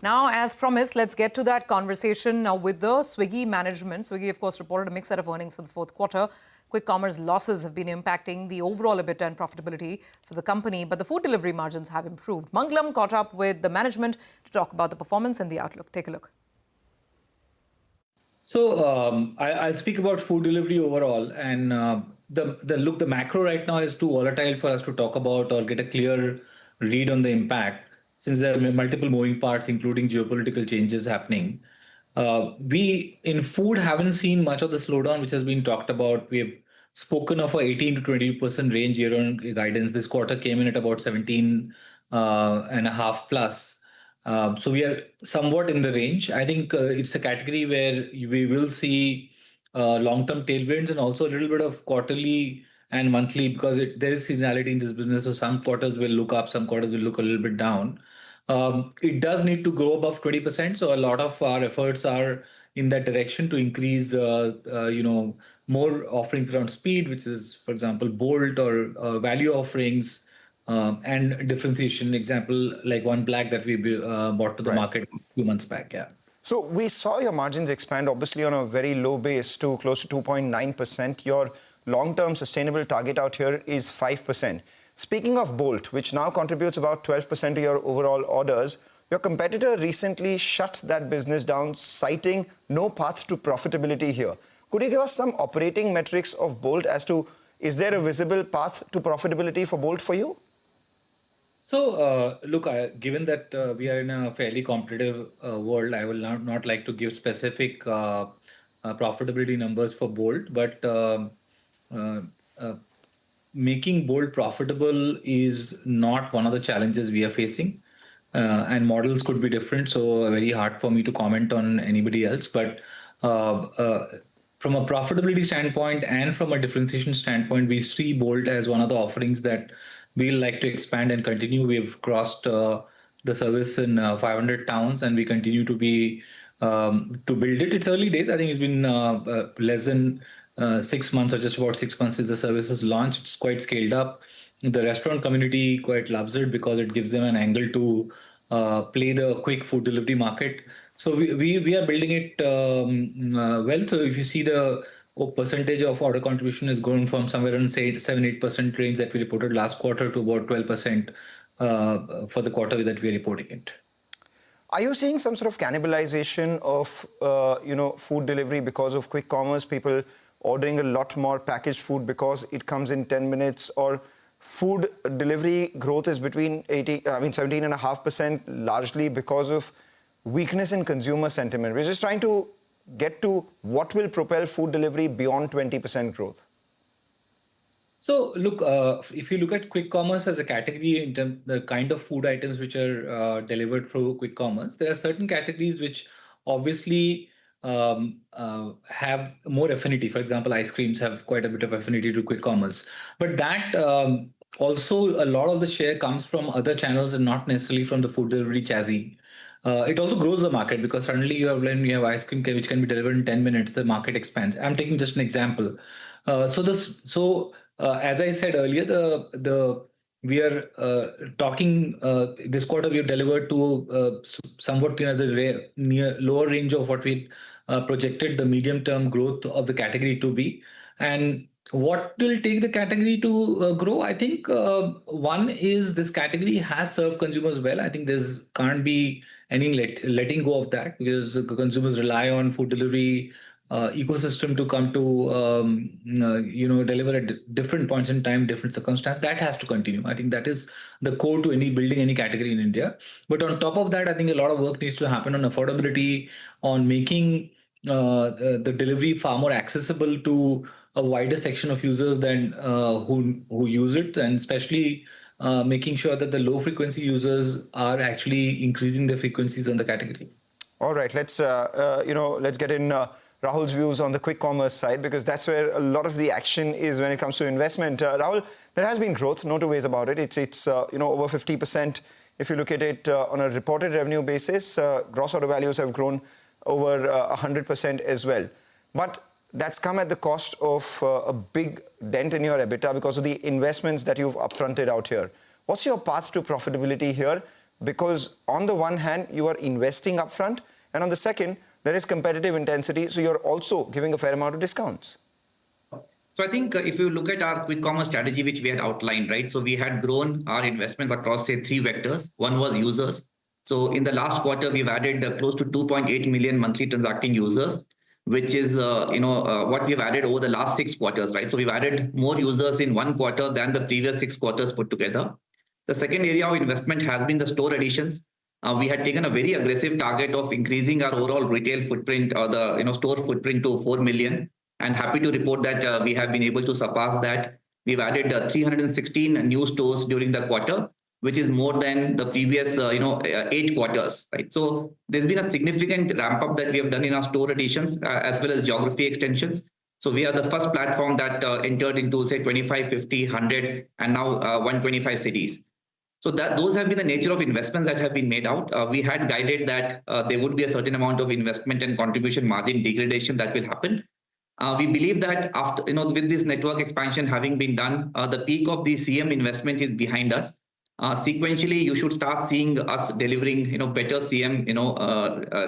Now, as promised, let's get to that conversation with the Swiggy management. Swiggy, of course, reported a mixed set of earnings for the fourth quarter. Quick commerce losses have been impacting the overall EBITDA and profitability for the company, but the food delivery margins have improved. Mangalam caught up with the management to talk about the performance and the outlook. Take a look. So I'll speak about food delivery overall, and the macro right now is too volatile for us to talk about or get a clear read on the impact, since there are multiple moving parts, including geopolitical changes happening. We in food haven't seen much of the slowdown which has been talked about. We have spoken of a 18 to 20% range year on guidance. This quarter came in at about 17 and a half plus. So we are somewhat in the range. I think it's a category where we will see long-term tailwinds and also a little bit of quarterly and monthly, because there is seasonality in this business. So some quarters will look up, some quarters will look a little bit down. It does need to grow above 20%. So a lot of our efforts are in that direction to increase, more offerings around speed, which is, for example, Bolt or value offerings. And differentiation, example like One Black that we brought to the market a few months back. Yeah. So we saw your margins expand, obviously on a very low base to close to 2.9%. Your long-term sustainable target out here is 5%. Speaking of Bolt, which now contributes about 12% to your overall orders, your competitor recently shut that business down, citing no path to profitability here. Could you give us some operating metrics of Bolt as to, is there a visible path to profitability for Bolt for you? So, look, given that we are in a fairly competitive world, I will not like to give specific profitability numbers for Bolt, but making Bolt profitable is not one of the challenges we are facing. And models could be different, so very hard for me to comment on anybody else. But from a profitability standpoint and from a differentiation standpoint, we see Bolt as one of the offerings that we'll like to expand and continue. We've crossed the service in 500 towns, and we continue to be to build it. It's early days. I think it's been less than 6 months, or just about 6 months since the service is launched. It's quite scaled up. The restaurant community quite loves it because it gives them an angle to play the quick food delivery market. So we are building it well. So if you see the percentage of order contribution has grown from somewhere around, say, 7-8% range that we reported last quarter to about 12% for the quarter that we are reporting it. Are you seeing some sort of cannibalization of food delivery because of quick commerce, people ordering a lot more packaged food because it comes in 10 minutes, or food delivery growth is between 17.5% largely because of weakness in consumer sentiment? We're just trying to get to what will propel food delivery beyond 20% growth. So look, if you look at quick commerce as a category in terms of the kind of food items which are delivered through quick commerce, there are certain categories which obviously have more affinity. For example, ice creams have quite a bit of affinity to quick commerce. But that also, a lot of the share comes from other channels and not necessarily from the food delivery chassis. It also grows the market, because suddenly when you have ice cream which can be delivered in 10 minutes, the market expands. I'm taking just an example. As I said earlier, we are talking this quarter. We have delivered to somewhat the near lower range of what we projected the medium-term growth of the category to be. And what will take the category to grow? I think one is this category has served consumers well. I think can't be any letting go of that, because consumers rely on food delivery ecosystem to come to deliver at different points in time, different circumstances. That has to continue. I think that is the core to building any category in India. But on top of that, I think a lot of work needs to happen on affordability, on making the delivery far more accessible to a wider section of users than who use it, and especially making sure that the low frequency users are actually increasing their frequencies on the category. All right, let's get in Rahul's views on the quick commerce side, because that's where a lot of the action is when it comes to investment. Rahul, there has been growth, no two ways about it. It's over 50%. If you look at it on a reported revenue basis, gross order values have grown over 100% as well. But that's come at the cost of a big dent in your EBITDA because of the investments that you've upfronted out here. What's your path to profitability here? because on the one hand, you are investing upfront, and on the second, there is competitive intensity, so you're also giving a fair amount of discounts. So I think if you look at our quick commerce strategy, which we had outlined, right? So we had grown our investments across, say, 3 vectors. One was users. So in the last quarter, we've added close to 2.8 million monthly transacting users, which is what we've added over the last 6 quarters, right? So we've added more users in 1 quarter than the previous 6 quarters put together. The second area of investment has been the store additions. We had taken a very aggressive target of increasing our overall retail footprint or the store footprint to 4 million. And happy to report that we have been able to surpass that. We've added 316 new stores during the quarter, which is more than the previous 8 quarters, right? So there's been a significant ramp up that we have done in our store additions as well as geography extensions. So we are the first platform that entered into, say, 25, 50, 100, and now 125 cities. So those have been the nature of investments that have been made out. We had guided that there would be a certain amount of investment and contribution margin degradation that will happen. We believe that after, with this network expansion having been done, the peak of the CM investment is behind us. Sequentially, you should start seeing us delivering, better CM,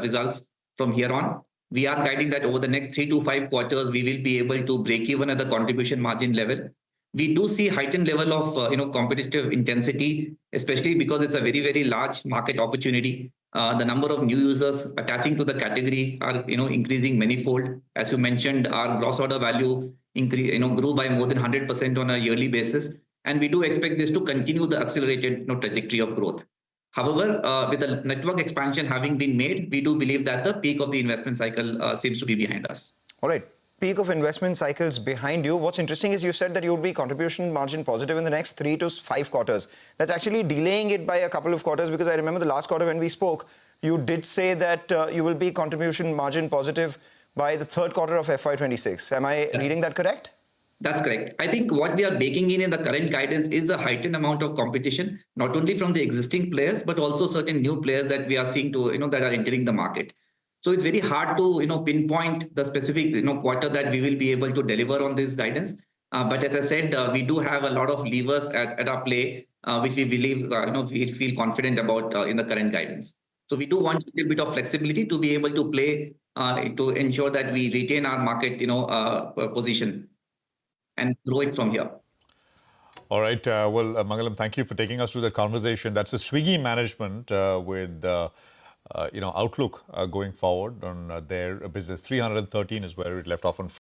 results from here on. We are guiding that over the next 3 to 5 quarters, we will be able to break even at the contribution margin level. We do see heightened level of, competitive intensity, especially because it's a very, very large market opportunity. The number of new users attaching to the category are, increasing manifold. As you mentioned, our gross order value grew by more than 100% on a yearly basis. And we do expect this to continue the accelerated trajectory of growth. However, with the network expansion having been made, we do believe that the peak of the investment cycle seems to be behind us. All right. Peak of investment cycles behind you. What's interesting is you said that you would be contribution margin positive in the next 3 to 5 quarters. That's actually delaying it by a couple of quarters, because I remember the last quarter when we spoke, you did say that you will be contribution margin positive by the 3rd quarter of FY26. Am I reading that correct? That's correct. I think what we are baking in the current guidance is a heightened amount of competition, not only from the existing players, but also certain new players that we are seeing that are entering the market. So it's very hard to, pinpoint the specific, quarter that we will be able to deliver on this guidance. But as I said, we do have a lot of levers at our play, which we believe, we feel confident about in the current guidance. So we do want a little bit of flexibility to be able to play to ensure that we retain our market, position and grow it from here. All right. Mangalam, thank you for taking us through the conversation. That's the Swiggy management with outlook going forward on their business. 313 is where it left off on